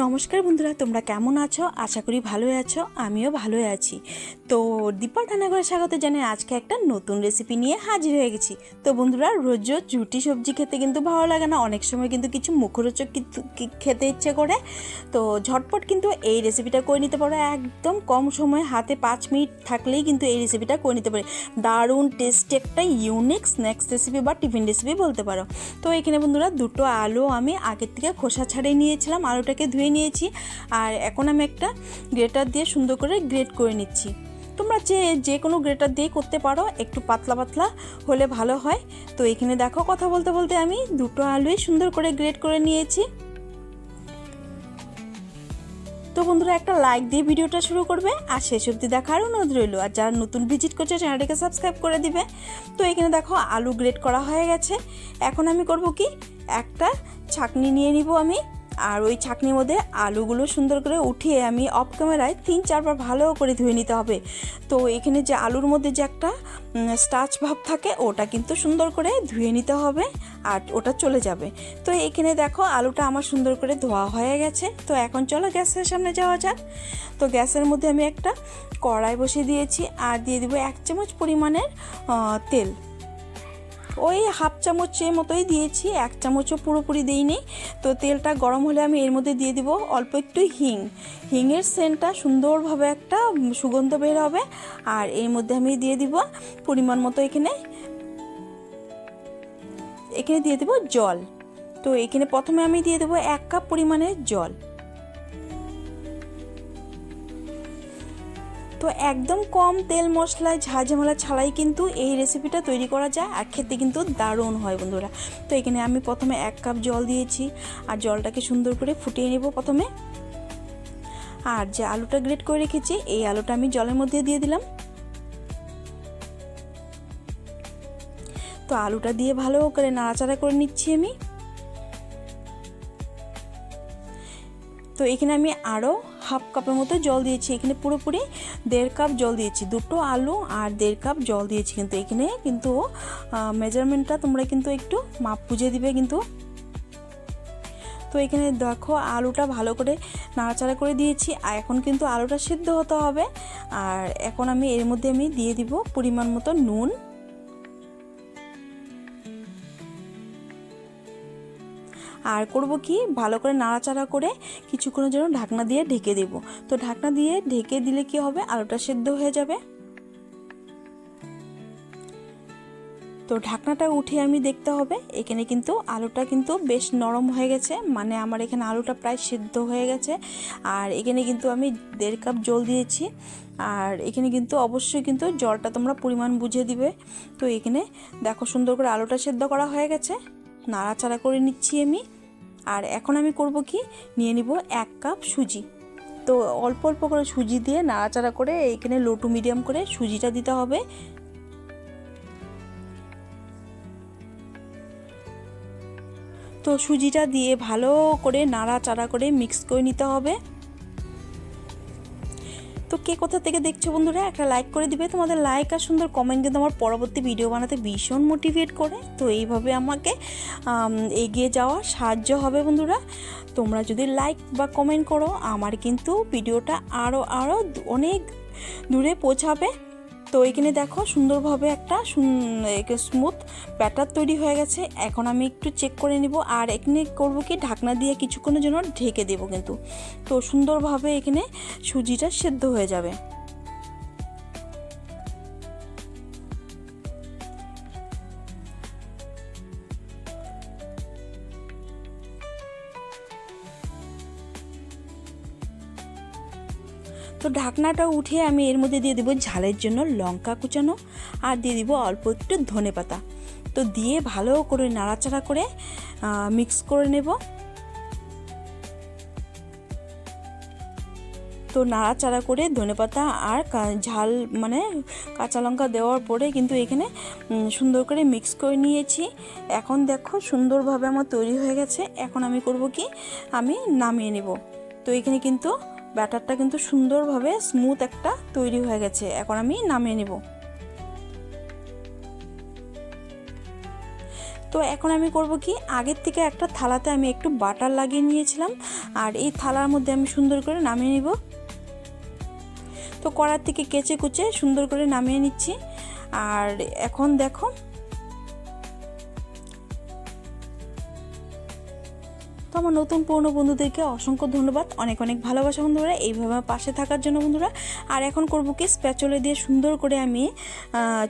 নমস্কার বন্ধুরা, তোমরা কেমন আছো? আশা করি ভালোই আছো। আমিও ভালোই আছি। তো দীপা রান্নাঘরে স্বাগত জানাই। আজকে একটা নতুন রেসিপি নিয়ে হাজির হয়ে গেছি। তো বন্ধুরা, রোজ রোজ রুটি সবজি খেতে কিন্তু ভালো লাগে না, অনেক সময় কিন্তু কিছু মুখরোচক খেতে ইচ্ছে করে। তো ঝটপট কিন্তু এই রেসিপিটা করে নিতে পারো, একদম কম সময়ে, হাতে 5 মিনিট থাকলেই কিন্তু এই রেসিপিটা করে নিতে পারে। দারুণ টেস্টি একটা ইউনিক স্ন্যাক্স রেসিপি বা টিফিন রেসিপি বলতে পারো। তো এখানে বন্ধুরা, দুটো আলু আমি আগের থেকে খোসা ছাড়িয়ে নিয়েছিলাম, আলুটাকে ধুয়ে নিয়েছি। আর এখন আমি একটা গ্রেটার দিয়ে সুন্দর করে গ্রেট করে নিচ্ছি। তোমরা যে কোনো গ্রেটার দিয়ে করতে পারো, একটু পাতলা পাতলা হলে ভালো হয়। তো এখানে দেখো, কথা বলতে বলতে আমি দুটো আলুই সুন্দর করে গ্রেট করে নিয়েছি। তো বন্ধুরা, একটা লাইক দিয়ে ভিডিওটা শুরু করবে আর শেষ অবধি দেখার অনুরোধ রইল। আর যারা নতুন ভিজিট করছে চ্যানেলটাকে সাবস্ক্রাইব করে দিবে। তো এখানে দেখো, আলু গ্রেট করা হয়ে গেছে। এখন আমি করব কি, একটা ছাঁকনি নিয়ে নিব আমি। আর ওই ছাঁকনির মধ্যে আলুগুলো সুন্দর করে উঠিয়ে আমি অফ ক্যামেরায় 3-4 বার ভালো করে ধুয়ে নিতে হবে। তো এখানে যে আলুর মধ্যে যে একটা স্টার্চ ভাব থাকে, ওটা কিন্তু সুন্দর করে ধুয়ে নিতে হবে আর ওটা চলে যাবে। তো এখানে দেখো, আলুটা আমার সুন্দর করে ধোয়া হয়ে গেছে। তো এখন চলো গ্যাসের সামনে যাওয়া যাক। তো গ্যাসের মধ্যে আমি একটা কড়াই বসিয়ে দিয়েছি আর দিয়ে দিব 1 চামচ পরিমাণের তেল। ওই হাফ চামচের মতোই দিয়েছি, 1 চামচও পুরোপুরি দিইনি। তো তেলটা গরম হলে আমি এর মধ্যে দিয়ে দিব অল্প একটু হিংয়ের সেন্টটা সুন্দরভাবে একটা সুগন্ধ বের হবে। আর এর মধ্যে আমি দিয়ে দিব পরিমাণ মতো এখানে দিয়ে দেব জল। তো এখানে প্রথমে আমি দিয়ে দেব 1 কাপ পরিমাণের জল। তো একদম কম তেল মশলায় ঝাঁঝামেলা ছাড়াই কিন্তু এই রেসিপিটা তৈরি করা যায় আর খেতে কিন্তু দারুণ হয় বন্ধুরা। তো এখানে আমি প্রথমে 1 কাপ জল দিয়েছি আর জলটাকে সুন্দর করে ফুটিয়ে নেব প্রথমে। আর যে আলুটা গ্রেট করে রেখেছি, এই আলুটা আমি জলের মধ্যে দিয়ে দিলাম। তো আলুটা দিয়ে ভালো করে নাড়াচাড়া করে নিচ্ছি আমি। তো এখানে আমি আরও হাফ কাপের মতো জল দিয়েছি। এখানে পুরোপুরি 1.5 কাপ জল দিয়েছি, দুটো আলু আর 1.5 কাপ জল দিয়েছি। কিন্তু এখানে কিন্তু মেজারমেন্টটা তোমরা কিন্তু একটু মাপ বুঝে দিবে কিন্তু। তো এখানে দেখো, আলুটা ভালো করে নাড়াচাড়া করে দিয়েছি আর এখন কিন্তু আলুটা সিদ্ধ হতে হবে। আর এখন আমি এর মধ্যে দিয়ে দিব পরিমাণ মতো নুন। আর করব কি, ভালো করে নাড়াচাড়া করে কিছুক্ষণের জন্য ঢাকনা দিয়ে ঢেকে দেব। তো ঢাকনা দিয়ে ঢেকে দিলে কি হবে, আলুটা সেদ্ধ হয়ে যাবে। তো ঢাকনাটা উঠে আমি দেখতে হবে, এখানে কিন্তু আলুটা কিন্তু বেশ নরম হয়ে গেছে, মানে আমার এখানে আলুটা প্রায় সেদ্ধ হয়ে গেছে। আর এখানে কিন্তু আমি 1.5 কাপ জল দিয়েছি। আর এখানে কিন্তু অবশ্যই কিন্তু জলটা তোমরা পরিমাণ বুঝে দিবে। তো এখানে দেখো, সুন্দর করে আলুটা সেদ্ধ করা হয়ে গেছে, নাড়াচাড়া করে নিচ্ছি আমি। আর এখন আমি করব কি, নিয়ে নিব 1 কাপ সুজি। তো অল্প অল্প করে সুজি দিয়ে নাড়াচাড়া করে এখানে লো টু মিডিয়াম করে সুজিটা দিতে হবে। তো সুজিটা দিয়ে ভালো করে নাড়াচাড়া করে মিক্স করে নিতে হবে। তো কে কোথা থেকে দেখছো বন্ধুরা, একটা লাইক করে দিবে। তোমাদের লাইক আর সুন্দর কমেন্ট কিন্তু আমার পরবর্তী ভিডিও বানাতে ভীষণ মোটিভেট করে। তো এইভাবে আমাকে এগিয়ে যাওয়ার সাহায্য হবে বন্ধুরা। তোমরা যদি লাইক বা কমেন্ট করো, আমার কিন্তু ভিডিওটা আরও অনেক দূরে পৌঁছাবে। তো এখানে দেখো, সুন্দরভাবে একটা স্মুথ ব্যাটার তৈরি হয়ে গেছে। এখন আমি একটু চেক করে নিব। আর এখানে করব কি, ঢাকনা দিয়ে কিছুক্ষণের জন্য ঢেকে দেব কিন্তু। তো সুন্দরভাবে এখানে সুজিটা সেদ্ধ হয়ে যাবে। তো ঢাকনাটা উঠিয়ে আমি এর মধ্যে দিয়ে দেবো ঝালের জন্য লঙ্কা কুচানো আর দিয়ে দিব অল্প একটু ধনেপাতা। তো দিয়ে ভালো করে নাড়াচাড়া করে মিক্স করে নেব। তো নাড়াচাড়া করে ধনেপাতা আর ঝাল মানে কাঁচা লঙ্কা দেওয়ার পরে কিন্তু এখানে সুন্দর করে মিক্স করে নিয়েছি। এখন দেখো, সুন্দরভাবে আমার তৈরি হয়ে গেছে। এখন আমি করব কি, আমি নামিয়ে নেব। তো এখানে কিন্তু ব্যাটারটা কিন্তু সুন্দরভাবে স্মুথ একটা তৈরি হয়ে গেছে। এখন আমি নামিয়ে নেব। তো তো এখন আমি করব কি, আগের থেকে একটা থালাতে আমি একটু বাটার লাগিয়ে নিয়েছিলাম, আর এই থালার মধ্যে আমি সুন্দর করে নামিয়ে নিব। তো কড়ার থেকে কেচে কুচে সুন্দর করে নামিয়ে নিচ্ছি। আর এখন দেখো তো আমার নতুন পুরনো বন্ধুদেরকে অসংখ্য ধন্যবাদ, অনেক অনেক ভালোবাসা বন্ধুরা এইভাবে পাশে থাকার জন্য বন্ধুরা। আর এখন করব কি, স্প্যাচুলা দিয়ে সুন্দর করে আমি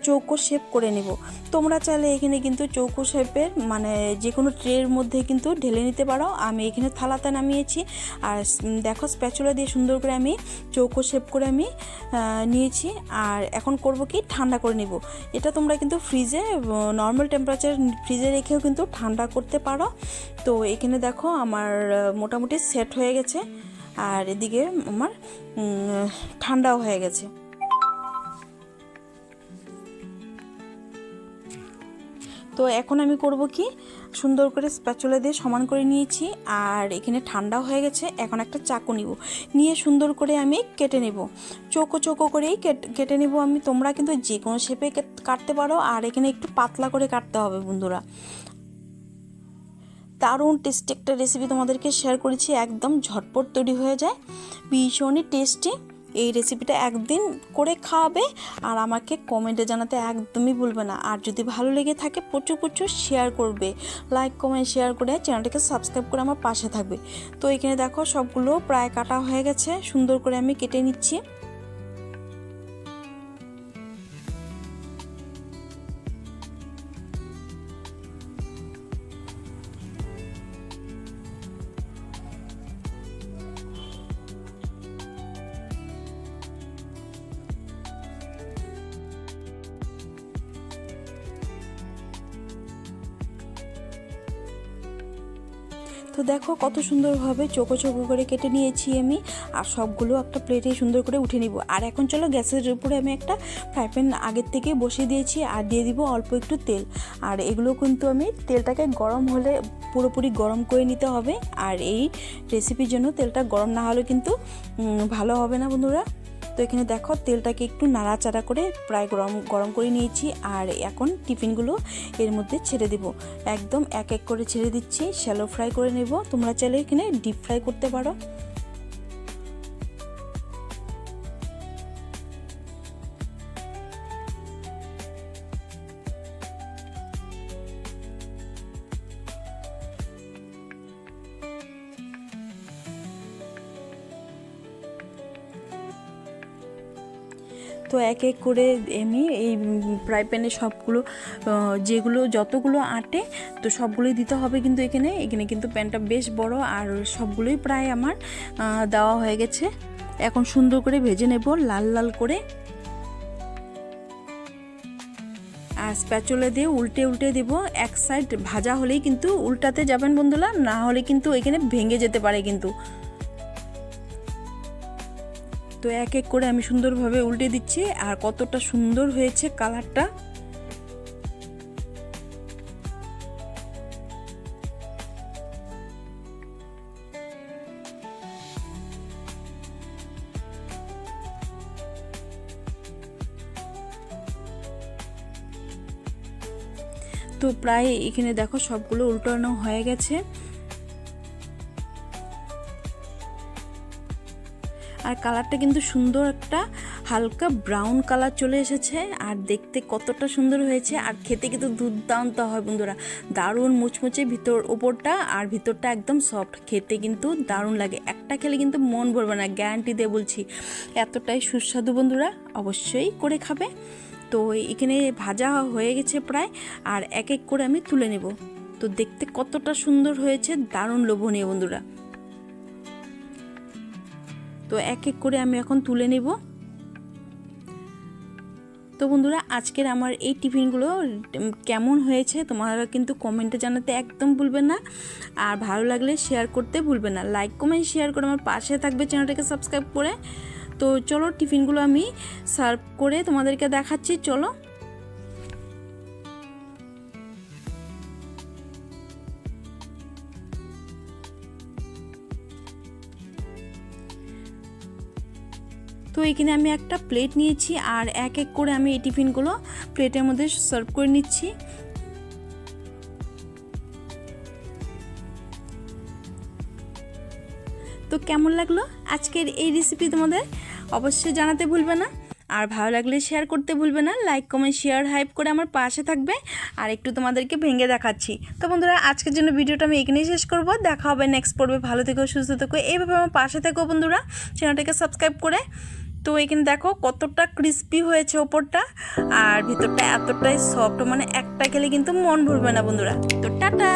চৌকো শেপ করে নেব। তোমরা চাইলে এখানে কিন্তু চৌকো শেপের মানে যে কোনো ট্রের মধ্যে কিন্তু ঢেলে নিতে পারো। আমি এখানে থালাতে নামিয়েছি। আর দেখো স্প্যাচুলা দিয়ে সুন্দর করে আমি চৌকো শেপ করে আমি নিয়েছি। আর এখন করব কি, ঠান্ডা করে নেব। এটা তোমরা কিন্তু ফ্রিজে নর্মাল টেম্পারেচার ফ্রিজে রেখেও কিন্তু ঠান্ডা করতে পারো। তো এখানে দেখো আমার মোটামুটি সেট হয়ে গেছে, আর এদিকে আমার ঠান্ডাও হয়ে গেছে। তো এখন আমি করব কি, সুন্দর করে স্প্যাচুলা দিয়ে সমান করে নিয়েছি, আর এখানে ঠান্ডাও হয়ে গেছে। এখন একটা চাকু নিব, নিয়ে সুন্দর করে আমি কেটে নেব, চৌকো চৌকো করেই কেটে নেব আমি। তোমরা কিন্তু যে কোনো শেপে কাটতে পারো, আর এখানে একটু পাতলা করে কাটতে হবে বন্ধুরা। দারুণ টেস্টি একটা রেসিপি তোমাদেরকে শেয়ার করেছি, একদম ঝটপট তৈরি হয়ে যায়, ভীষণই টেস্টি। এই রেসিপিটা একদিন করে খাওয়াবে, আর আমাকে কমেন্টে জানাতে একদমই ভুলবে না। আর যদি ভালো লেগে থাকে প্রচুর প্রচুর শেয়ার করবে, লাইক কমেন্ট শেয়ার করে চ্যানেলটাকে সাবস্ক্রাইব করে আমার পাশে থাকবে। তো এখানে দেখো সবগুলো প্রায় কাটা হয়ে গেছে, সুন্দর করে আমি কেটে নিচ্ছি। তো দেখো কত সুন্দরভাবে চোখো চোখো করে কেটে নিয়েছি আমি, আর সবগুলো একটা প্লেটে সুন্দর করে উঠে নিব। আর এখন চলো গ্যাসের উপরে আমি একটা ফ্রাই প্যান আগের থেকে বসিয়ে দিয়েছি, আর দিয়ে দিব অল্প একটু তেল। আর এগুলো কিন্তু আমি তেলটাকে গরম হলে পুরোপুরি গরম করে নিতে হবে। আর এই রেসিপির জন্য তেলটা গরম না হলে কিন্তু ভালো হবে না বন্ধুরা। তো এখানে দেখো তেলটাকে একটু নাড়াচাড়া করে প্রায় গরম করে নিয়েছি। আর এখন টিফিনগুলো এর মধ্যে ছেড়ে দেব, একদম এক এক করে ছেড়ে দিচ্ছি। শ্যালো ফ্রাই করে নেব, তোমরা চাইলে এখানে ডিপ ফ্রাই করতে পারো। তো এক এক করে আমি এই ফ্রাই প্যানে সবগুলো যেগুলো যতগুলো আটে তো সবগুলোই দিতে হবে কিন্তু এখানে কিন্তু প্যানটা বেশ বড়, আর সবগুলোই প্রায় আমার দেওয়া হয়ে গেছে। এখন সুন্দর করে ভেজে নেব লাল লাল করে। আর স্প্যাচুলা দিয়ে উল্টে উল্টে দেব, এক সাইড ভাজা হলেই কিন্তু উল্টাতে যাবেন বন্ধুরা, না হলে কিন্তু এখানে ভেঙে যেতে পারে কিন্তু। তো এক এক করে আমি সুন্দরভাবে উল্টে দিচ্ছি, আর কতটা সুন্দর হয়েছে কালারটা। তো প্রায় এখানে দেখো সবগুলো উল্টানো হয়ে গেছে। আর কালারটা কিন্তু সুন্দর একটা হালকা ব্রাউন কালার চলে এসেছে, আর দেখতে কতটা সুন্দর হয়েছে। আর খেতে কিন্তু দুর্দান্ত হয় বন্ধুরা, দারুণ মুচমুচে ভিতর ওপরটা, আর ভিতরটা একদম সফট, খেতে কিন্তু দারুণ লাগে। একটা খেলে কিন্তু মন ভরবে না, গ্যারান্টি দিয়ে বলছি, এতটাই সুস্বাদু বন্ধুরা, অবশ্যই করে খাবে। তো এখানে ভাজা হয়ে গেছে প্রায়, আর এক এক করে আমি তুলে নেব। তো দেখতে কতটা সুন্দর হয়েছে, দারুণ লোভনীয় বন্ধুরা। তো এক এক করে আমি এখন তুলে নেব। তো বন্ধুরা আজকের আমার এই টিফিনগুলো কেমন হয়েছে তোমরা কিন্তু কমেন্টে জানাতে একদম ভুলবেন না, আর ভালো লাগলে শেয়ার করতে ভুলবেন না। লাইক কমেন্ট শেয়ার করে আমার পাশে থাকবে, চ্যানেলটাকে সাবস্ক্রাইব করে। তো চলো টিফিনগুলো আমি সার্ভ করে তোমাদেরকে দেখাচ্ছি, চলো। তো এখানে আমি একটা প্লেট নিয়েছি, আর এক এক করে আমি এই টিফিনগুলো প্লেটের মধ্যে সার্ভ করে নিচ্ছি। তো কেমন লাগলো আজকের এই রেসিপি তোমাদের অবশ্যই জানাতে ভুলবে না। আর ভালো লাগলে শেয়ার করতে ভুলবে না। লাইক কমেন্ট শেয়ার হাইপ করে আমার পাশে থাকবে। আর একটু তোমাদেরকে ভেঙে দেখাচ্ছি। তো বন্ধুরা আজকের জন্য ভিডিওটা আমি এখানেই শেষ করব। দেখা হবে নেক্সট পর্বে। ভালো থেকো, সুস্থ থেকো, এইভাবে আমার পাশে থেকো বন্ধুরা, চ্যানেলটাকে সাবস্ক্রাইব করে। তো এখানে দেখো কতটা ক্রিস্পি হয়েছে ওপরটা, আর ভিতরটা এতটাই সফট, মানে একটা খেলে কিন্তু মন ভরবে না বন্ধুরা। তো টাটা।